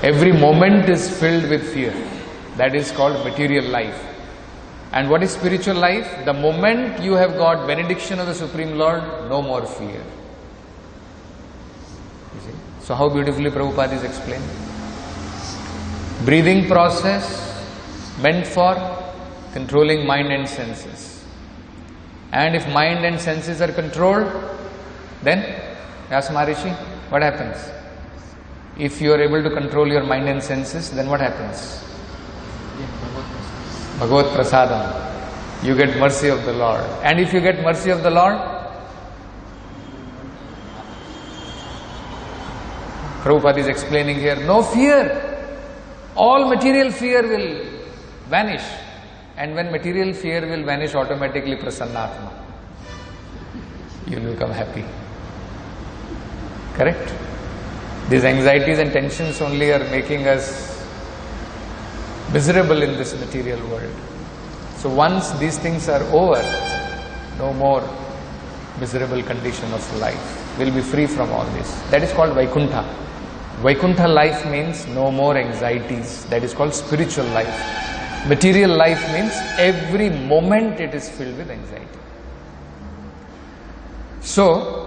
Every moment is filled with fear. That is called material life. And what is spiritual life? The moment you have got benediction of the Supreme Lord, no more fear. You see? So how beautifully Prabhupada is explaining. Breathing process meant for controlling mind and senses. And if mind and senses are controlled, then, Vyasa Maharishi, what happens? If you are able to control your mind and senses, then what happens? Bhagavad Prasadam. You get mercy of the Lord. And if you get mercy of the Lord, Prabhupada is explaining here, no fear. All material fear will vanish. And when material fear will vanish, automatically Prasannatma. You will become happy. Correct? These anxieties and tensions only are making us miserable in this material world. So once these things are over, no more miserable condition of life. We'll be free from all this. That is called Vaikuntha. Vaikuntha life means no more anxieties. That is called spiritual life. Material life means every moment it is filled with anxiety. So,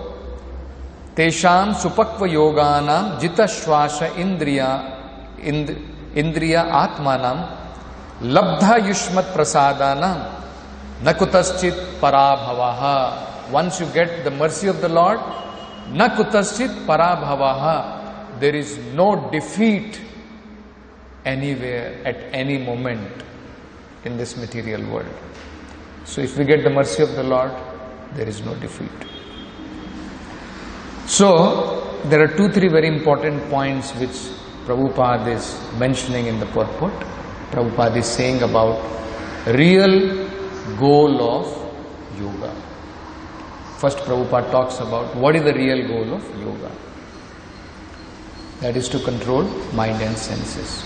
Tesham supakva yoganam jita shwasha indriya atmanam labdha yushmat prasadanam nakutaschit parabhavaha. Once you get the mercy of the Lord, nakutaschit parabhavaha. There is no defeat anywhere at any moment in this material world. So if we get the mercy of the Lord, there is no defeat. So there are 2-3 very important points which Prabhupada is mentioning in the purport. Prabhupada is saying about real goal of yoga. First Prabhupada talks about what is the real goal of yoga. That is to control mind and senses.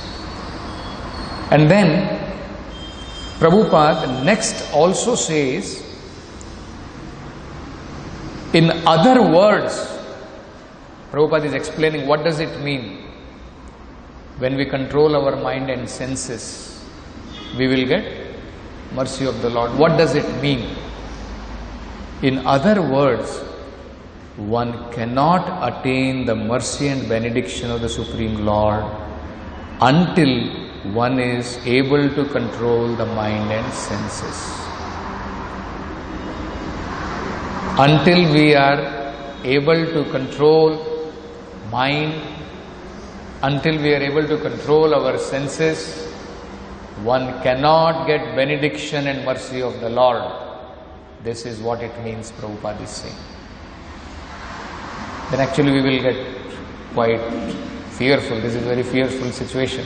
And then Prabhupada next also says, in other words, Prabhupada is explaining what does it mean. When we control our mind and senses, we will get mercy of the Lord. What does it mean? In other words, one cannot attain the mercy and benediction of the Supreme Lord until one is able to control the mind and senses. Until we are able to control mind, until we are able to control our senses, one cannot get benediction and mercy of the Lord. This is what it means, Prabhupada is saying. Then actually we will get quite fearful. This is a very fearful situation.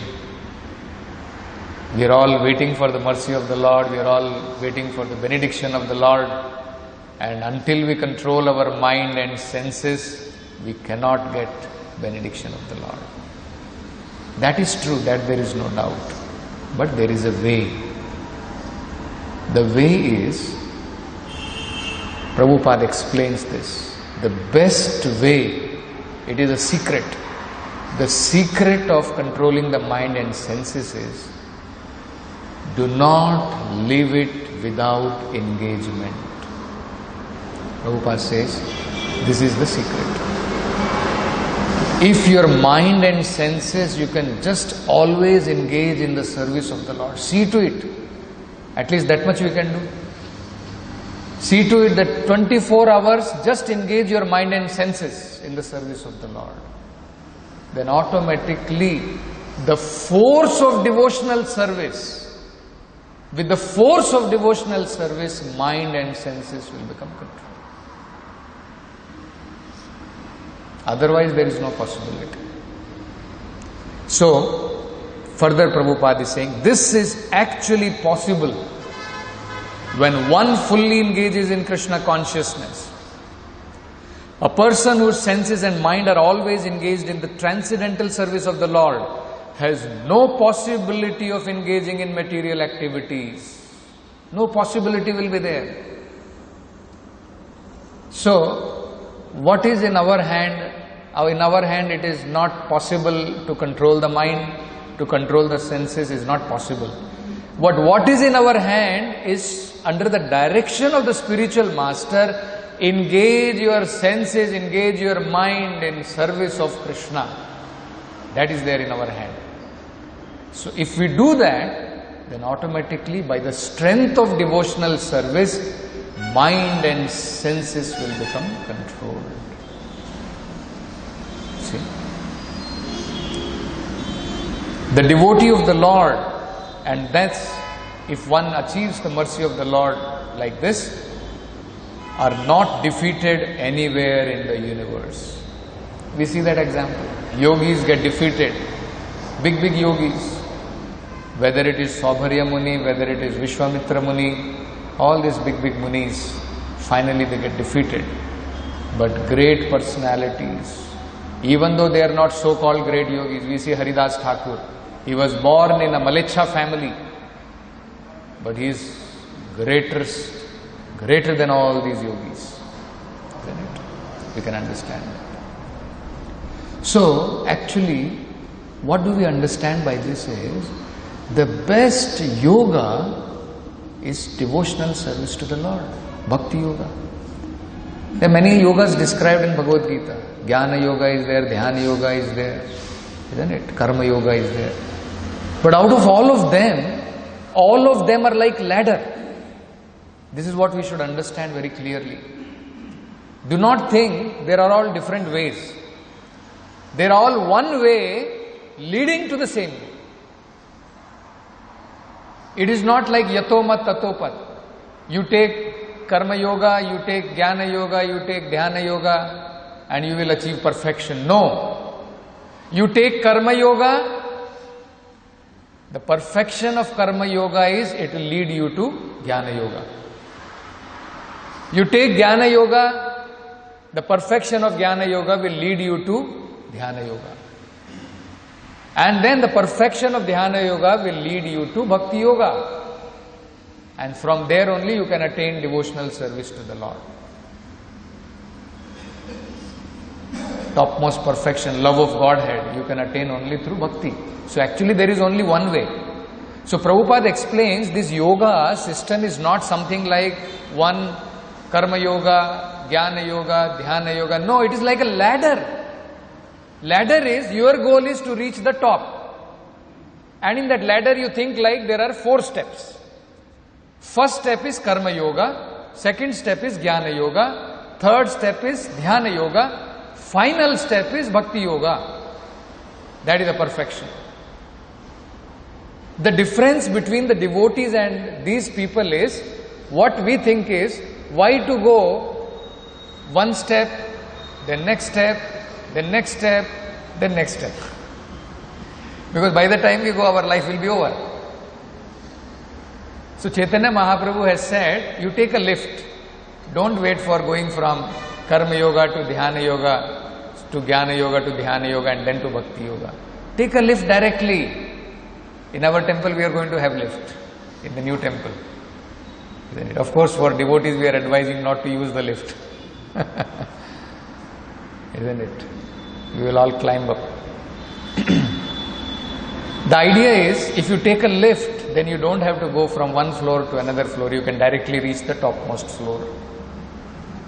We are all waiting for the mercy of the Lord. We are all waiting for the benediction of the Lord. And until we control our mind and senses, we cannot get benediction of the Lord. That is true, that there is no doubt. But there is a way. The way is, Prabhupada explains this. The best way, it is a secret. The secret of controlling the mind and senses is, do not leave it without engagement. Prabhupada says, this is the secret. If your mind and senses, you can just always engage in the service of the Lord. See to it. At least that much we can do. See to it that 24 hours, just engage your mind and senses in the service of the Lord. Then automatically, the force of devotional service, with the force of devotional service, mind and senses will become controlled. Otherwise, there is no possibility. So, further Prabhupada is saying, this is actually possible when one fully engages in Krishna consciousness. A person whose senses and mind are always engaged in the transcendental service of the Lord has no possibility of engaging in material activities. No possibility will be there. So, what is in our hand In our hand it is not possible to control the mind, to control the senses is not possible. But what is in our hand is under the direction of the spiritual master. Engage your senses, engage your mind in service of Krishna. That is there in our hand. So if we do that, then automatically by the strength of devotional service, mind and senses will become controlled. See? The devotee of the Lord, and that's if one achieves the mercy of the Lord like this, are not defeated anywhere in the universe. We see that example. Yogis get defeated. Big yogis. Whether it is Saubharya Muni, whether it is Vishwamitra Muni, all these big munis, finally they get defeated. But great personalities, even though they are not so-called great yogis, we see Haridas Thakur. He was born in a Malecha family, but he is greater than all these yogis. We can understand that. So, actually, what do we understand by this is, the best yoga is devotional service to the Lord, Bhakti yoga. There are many yogas described in Bhagavad Gita. Jnana yoga is there, Dhyana yoga is there, isn't it? Karma yoga is there. But out of all of them are like ladder. This is what we should understand very clearly. Do not think there are all different ways. They are all one way leading to the same way. It is not like yatomat tatopat. You take karma yoga, you take jnana yoga, you take dhyana yoga, and you will achieve perfection. No. You take karma yoga, the perfection of karma yoga is it will lead you to jnana yoga. You take jnana yoga, the perfection of jnana yoga will lead you to dhyana yoga. And then the perfection of dhyana yoga will lead you to bhakti yoga. And from there only you can attain devotional service to the Lord. Topmost perfection, love of Godhead, you can attain only through bhakti. So actually there is only one way. So Prabhupada explains this yoga system is not something like one karma yoga, jnana yoga, dhyana yoga. No, it is like a ladder. Ladder is, your goal is to reach the top. And in that ladder you think like there are 4 steps. First step is karma yoga, second step is jnana yoga, third step is dhyana yoga, final step is bhakti yoga. That is the perfection. The difference between the devotees and these people is, what we think is, why to go one step, then next step, then next step, then next step. Because by the time we go, our life will be over. So Chaitanya Mahaprabhu has said, you take a lift. Don't wait for going from karma yoga to dhyana yoga, to jnana yoga to dhyana yoga, and then to bhakti yoga. Take a lift directly. In our temple we are going to have lift, in the new temple. Isn't it? Of course for devotees we are advising not to use the lift. Isn't it? We will all climb up. The idea is, if you take a lift, then you don't have to go from one floor to another floor. You can directly reach the topmost floor.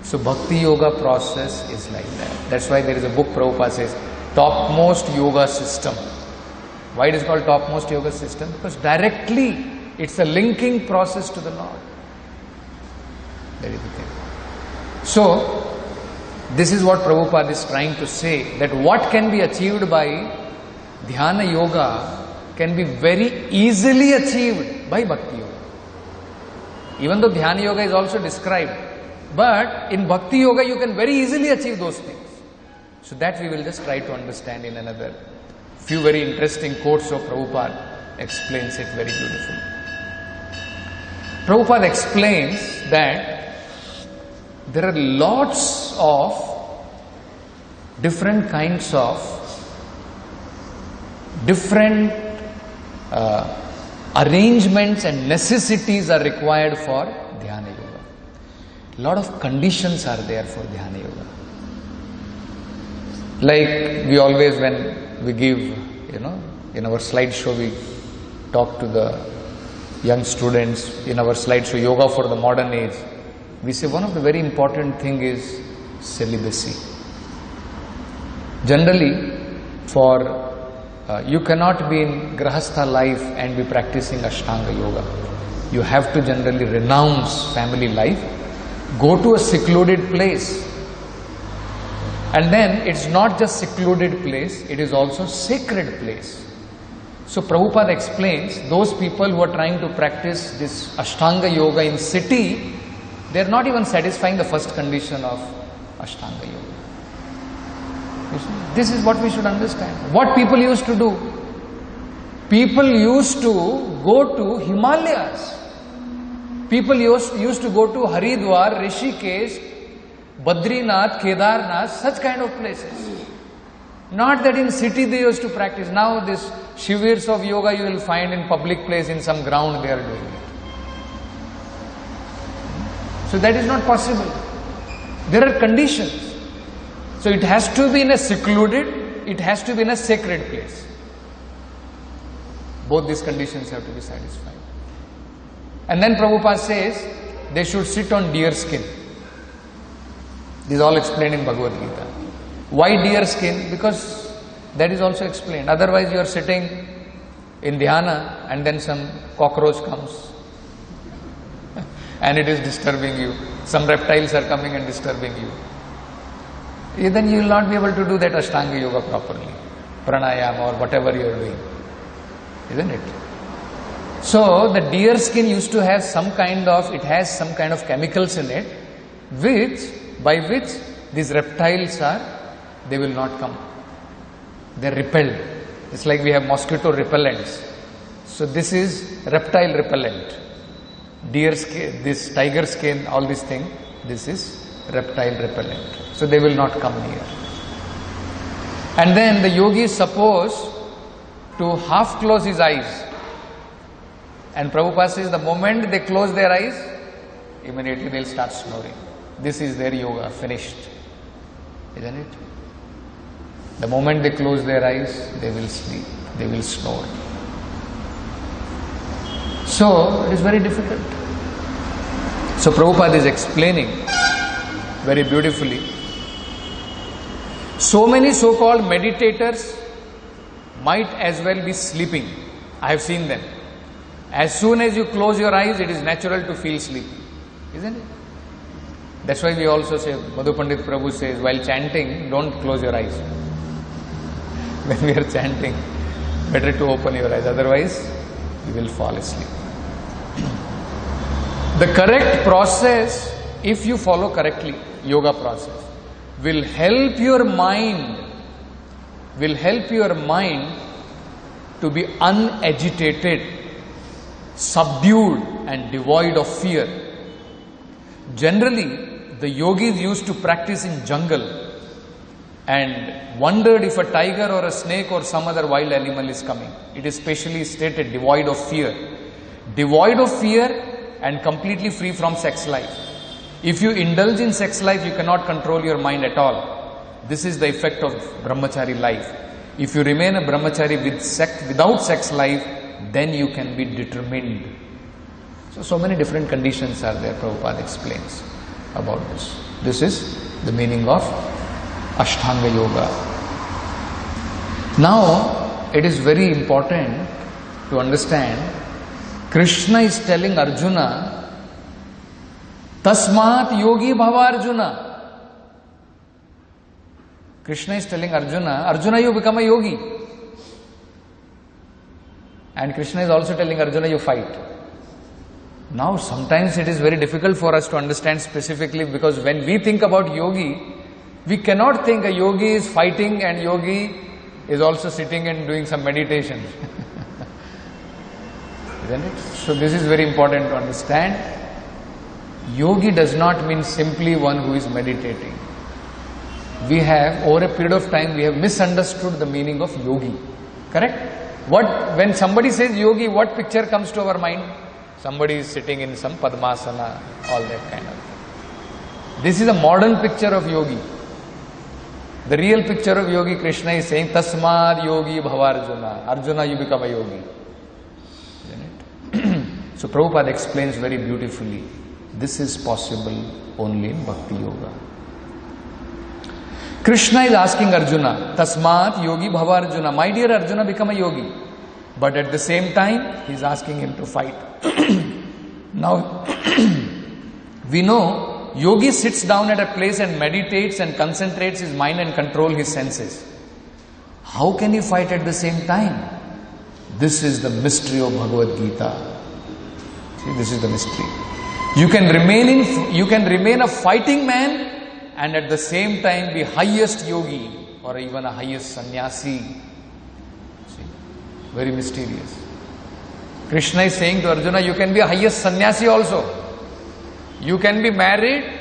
So Bhakti Yoga process is like that. That's why there is a book Prabhupada says, Topmost Yoga System. Why it is called Topmost Yoga System? Because directly it's a linking process to the Lord. That is the thing. So, this is what Prabhupada is trying to say, that what can be achieved by Dhyana Yoga can be very easily achieved by Bhakti Yoga. Even though Dhyana Yoga is also described, but in Bhakti Yoga you can very easily achieve those things. So that we will just try to understand in another few very interesting quotes of Prabhupada explains it very beautifully. Prabhupada explains that there are lots of different kinds of different arrangements and necessities are required for Dhyana Yoga. A lot of conditions are there for Dhyana Yoga. Like we always, when we give, in our slideshow, we talk to the young students, in our slideshow, Yoga for the Modern Age, we say one of the very important thing is celibacy. Generally, you cannot be in Grahastha life and be practicing Ashtanga Yoga. You have to generally renounce family life, go to a secluded place. And then it's not just secluded place, it is also sacred place. So Prabhupada explains, those people who are trying to practice this Ashtanga Yoga in city, they are not even satisfying the first condition of Ashtanga Yoga. This is what we should understand. What people used to do? People used to go to Himalayas. People used to go to Haridwar, Rishikesh, Badrinath, Kedarnath, such kind of places. Not that in city they used to practice. Now this shivirs of yoga you will find in public place, in some ground they are doing it. So that is not possible. There are conditions. So it has to be in a secluded, it has to be in a sacred place. Both these conditions have to be satisfied. And then Prabhupada says, they should sit on deer skin. This is all explained in Bhagavad Gita. Why deer skin? Because that is also explained. Otherwise you are sitting in dhyana and then some cockroach comes and it is disturbing you. Some reptiles are coming and disturbing you. Then you will not be able to do that Ashtanga Yoga properly. Pranayama or whatever you are doing. Isn't it? So the deer skin used to have some kind of chemicals in it, by which these reptiles they will not come. They are repelled. It's like we have mosquito repellents. So this is reptile repellent. Deer skin, this tiger skin, all these things, this is reptile repellent. So they will not come near. And then the yogi is supposed to half close his eyes. And Prabhupada says the moment they close their eyes, immediately they will start snoring. This is their yoga, finished. Isn't it? The moment they close their eyes, they will sleep, they will snore. So it is very difficult. So Prabhupada is explaining very beautifully. So many so-called meditators might as well be sleeping. I have seen them. As soon as you close your eyes, it is natural to feel sleepy. Isn't it? That's why we also say, Madhu Pandit Prabhu says, while chanting, don't close your eyes. When we are chanting, better to open your eyes, otherwise you will fall asleep. The correct process, if you follow correctly, yoga process, will help your mind to be unagitated, subdued and devoid of fear. Generally, the yogis used to practice in jungle and wondered if a tiger or a snake or some other wild animal is coming. It is specially stated, devoid of fear. Devoid of fear and completely free from sex life. If you indulge in sex life, you cannot control your mind at all. This is the effect of brahmachari life. If you remain a brahmachari without sex life, then you can be determined. So many different conditions are there, Prabhupada explains about this. This is the meaning of Ashtanga Yoga. Now, it is very important to understand, Krishna is telling Arjuna, Tasmat yogi bhava Arjuna. Krishna is telling Arjuna, you become a yogi. And Krishna is also telling Arjuna, you fight. Now, sometimes it is very difficult for us to understand specifically, because when we think about yogi, we cannot think a yogi is fighting and yogi is also sitting and doing some meditation. Isn't it? So this is very important to understand. Yogi does not mean simply one who is meditating. We have, over a period of time, we have misunderstood the meaning of yogi. Correct? When somebody says yogi, what picture comes to our mind? Somebody is sitting in some Padmasana, all that kind of thing. This is a modern picture of yogi. The real picture of yogi, Krishna is saying, Tasmad yogi bhavarjuna. Arjuna, you become a yogi. Isn't it? So Prabhupada explains very beautifully, this is possible only in Bhakti Yoga. Krishna is asking Arjuna, Tasmat yogi bhavarjuna. My dear Arjuna, become a yogi. But at the same time, he is asking him to fight. Now, we know yogi sits down at a place and meditates and concentrates his mind and control his senses. How can he fight at the same time? This is the mystery of Bhagavad Gita. See, this is the mystery. You can remain a fighting man and at the same time be highest yogi or even a highest sannyasi. See, very mysterious. Krishna is saying to Arjuna, you can be a highest sannyasi also. You can be married,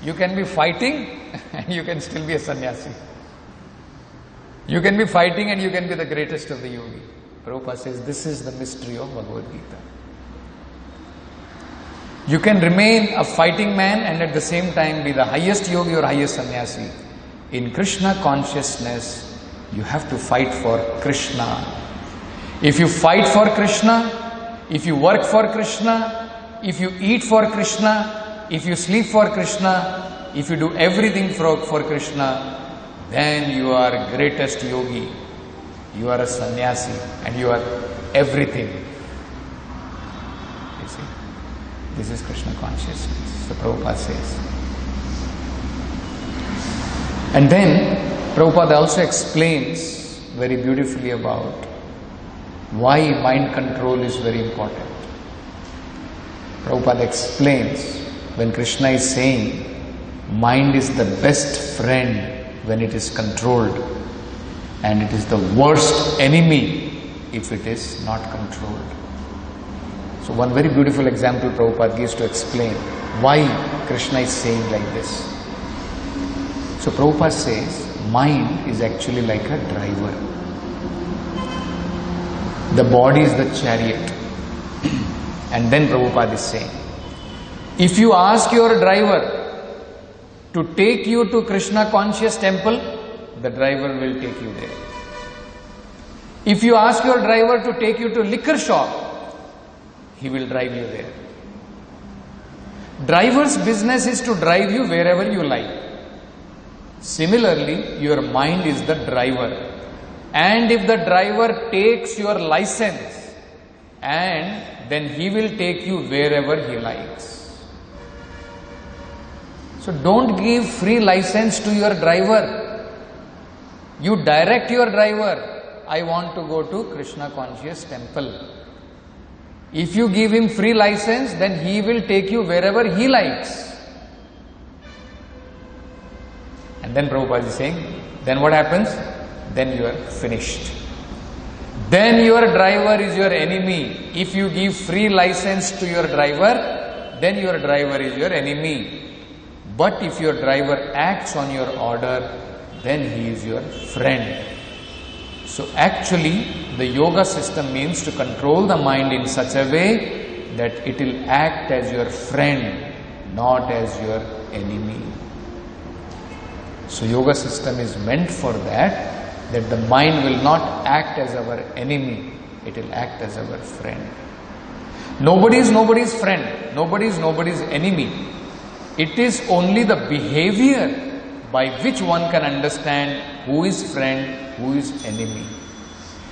you can be fighting, and you can still be a sannyasi. You can be fighting and you can be the greatest of the yogi. Prabhupada says this is the mystery of Bhagavad Gita. You can remain a fighting man and at the same time be the highest yogi or highest sannyasi. In Krishna consciousness, you have to fight for Krishna. If you fight for Krishna, if you work for Krishna, if you eat for Krishna, if you sleep for Krishna, if you do everything for Krishna, then you are greatest yogi. You are a sannyasi and you are everything. You see, this is Krishna consciousness. So Prabhupada says. And then Prabhupada also explains very beautifully about why mind control is very important. Prabhupada explains when Krishna is saying mind is the best friend when it is controlled and it is the worst enemy if it is not controlled. So one very beautiful example Prabhupada gives to explain why Krishna is saying like this. So Prabhupada says mind is actually like a driver. The body is the chariot. And then Prabhupada is saying, if you ask your driver to take you to Krishna conscious temple, the driver will take you there. If you ask your driver to take you to liquor shop, he will drive you there. Driver's business is to drive you wherever you like. Similarly, your mind is the driver. And if the driver takes your license, and then he will take you wherever he likes. So don't give free license to your driver. You direct your driver, I want to go to Krishna conscious temple. If you give him free license, then he will take you wherever he likes. And then Prabhupada is saying, then what happens? Then you are finished. Then your driver is your enemy. If you give free license to your driver, then your driver is your enemy. But if your driver acts on your order, then he is your friend. So actually, the yoga system means to control the mind in such a way that it will act as your friend, not as your enemy. So yoga system is meant for that the mind will not act as our enemy, it will act as our friend. Nobody is nobody's friend, nobody is nobody's enemy. It is only the behavior by which one can understand who is friend, who is enemy.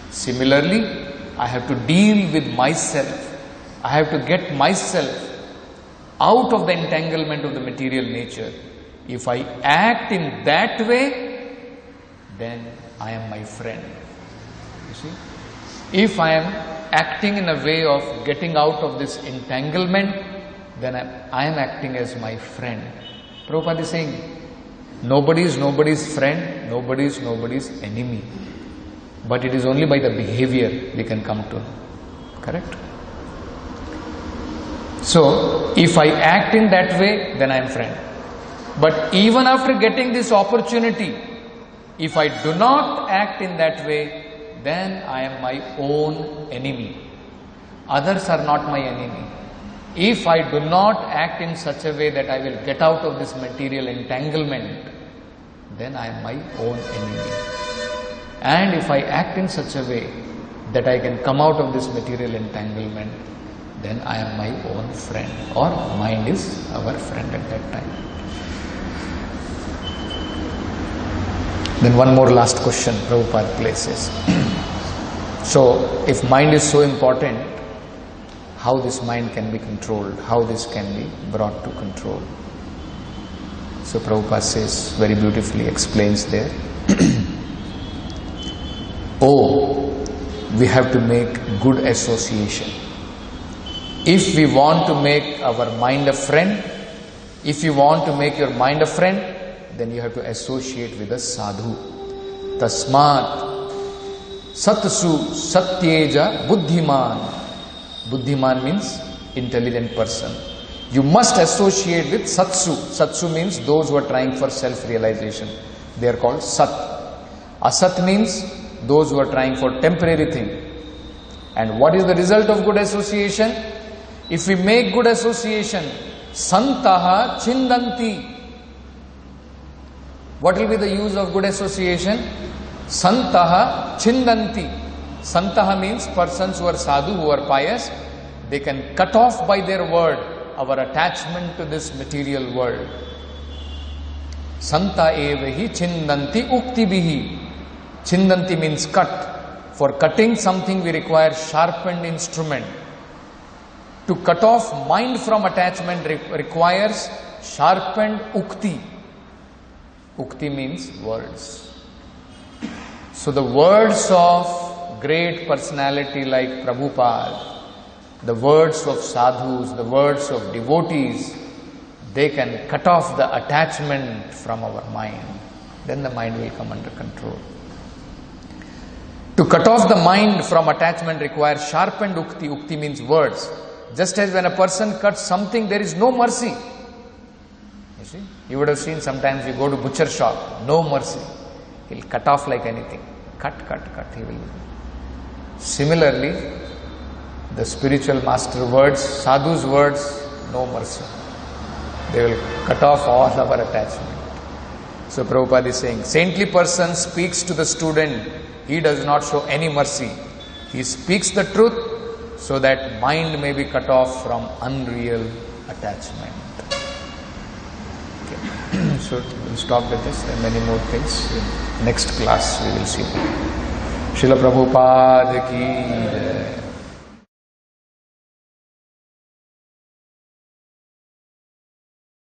Similarly, I have to deal with myself. I have to get myself out of the entanglement of the material nature. If I act in that way, then I am my friend. You see? If I am acting in a way of getting out of this entanglement, then I am acting as my friend. Prabhupada is saying, nobody is nobody's friend, nobody is nobody's enemy. But it is only by the behavior we can come to know. Correct? So, if I act in that way, then I am friend. But even after getting this opportunity, if I do not act in that way, then I am my own enemy. Others are not my enemy. If I do not act in such a way that I will get out of this material entanglement, then I am my own enemy. And if I act in such a way that I can come out of this material entanglement, then I am my own friend, or mind is our friend at that time. Then one more last question Prabhupada places. So, if mind is so important, how this mind can be controlled, how this can be brought to control? So Prabhupada says, very beautifully explains there, oh, we have to make good association. If we want to make our mind a friend, if you want to make your mind a friend, then you have to associate with a sadhu. Tasmat satsu satyeja buddhiman. Buddhiman means intelligent person. You must associate with satsu. Satsu means those who are trying for self-realization. They are called sat. Asat means those who are trying for temporary thing. And what is the result of good association? If we make good association, santaha chindanti. What will be the use of good association? Santaha chindanti. Santaha means persons who are sadhu, who are pious. They can cut off by their word our attachment to this material world. Santa evahi chindanti uktibihi. Chindanti means cut. For cutting something we require sharpened instrument. To cut off mind from attachment requires sharpened ukti. Ukti means words. So the words of great personality like Prabhupada, the words of sadhus, the words of devotees, they can cut off the attachment from our mind. Then the mind will come under control. To cut off the mind from attachment requires sharpened ukti. Ukti means words. Just as when a person cuts something, there is no mercy. You see, you would have seen sometimes you go to butcher shop, no mercy. He'll cut off like anything. Cut, he will. Similarly, the spiritual master words, sadhu's words, no mercy. They will cut off all our attachment. So Prabhupada is saying, saintly person speaks to the student, he does not show any mercy. He speaks the truth so that mind may be cut off from unreal attachment. Okay. So we'll stop with this and many more things. In next class we will see. Srila Prabhupada ki Jai.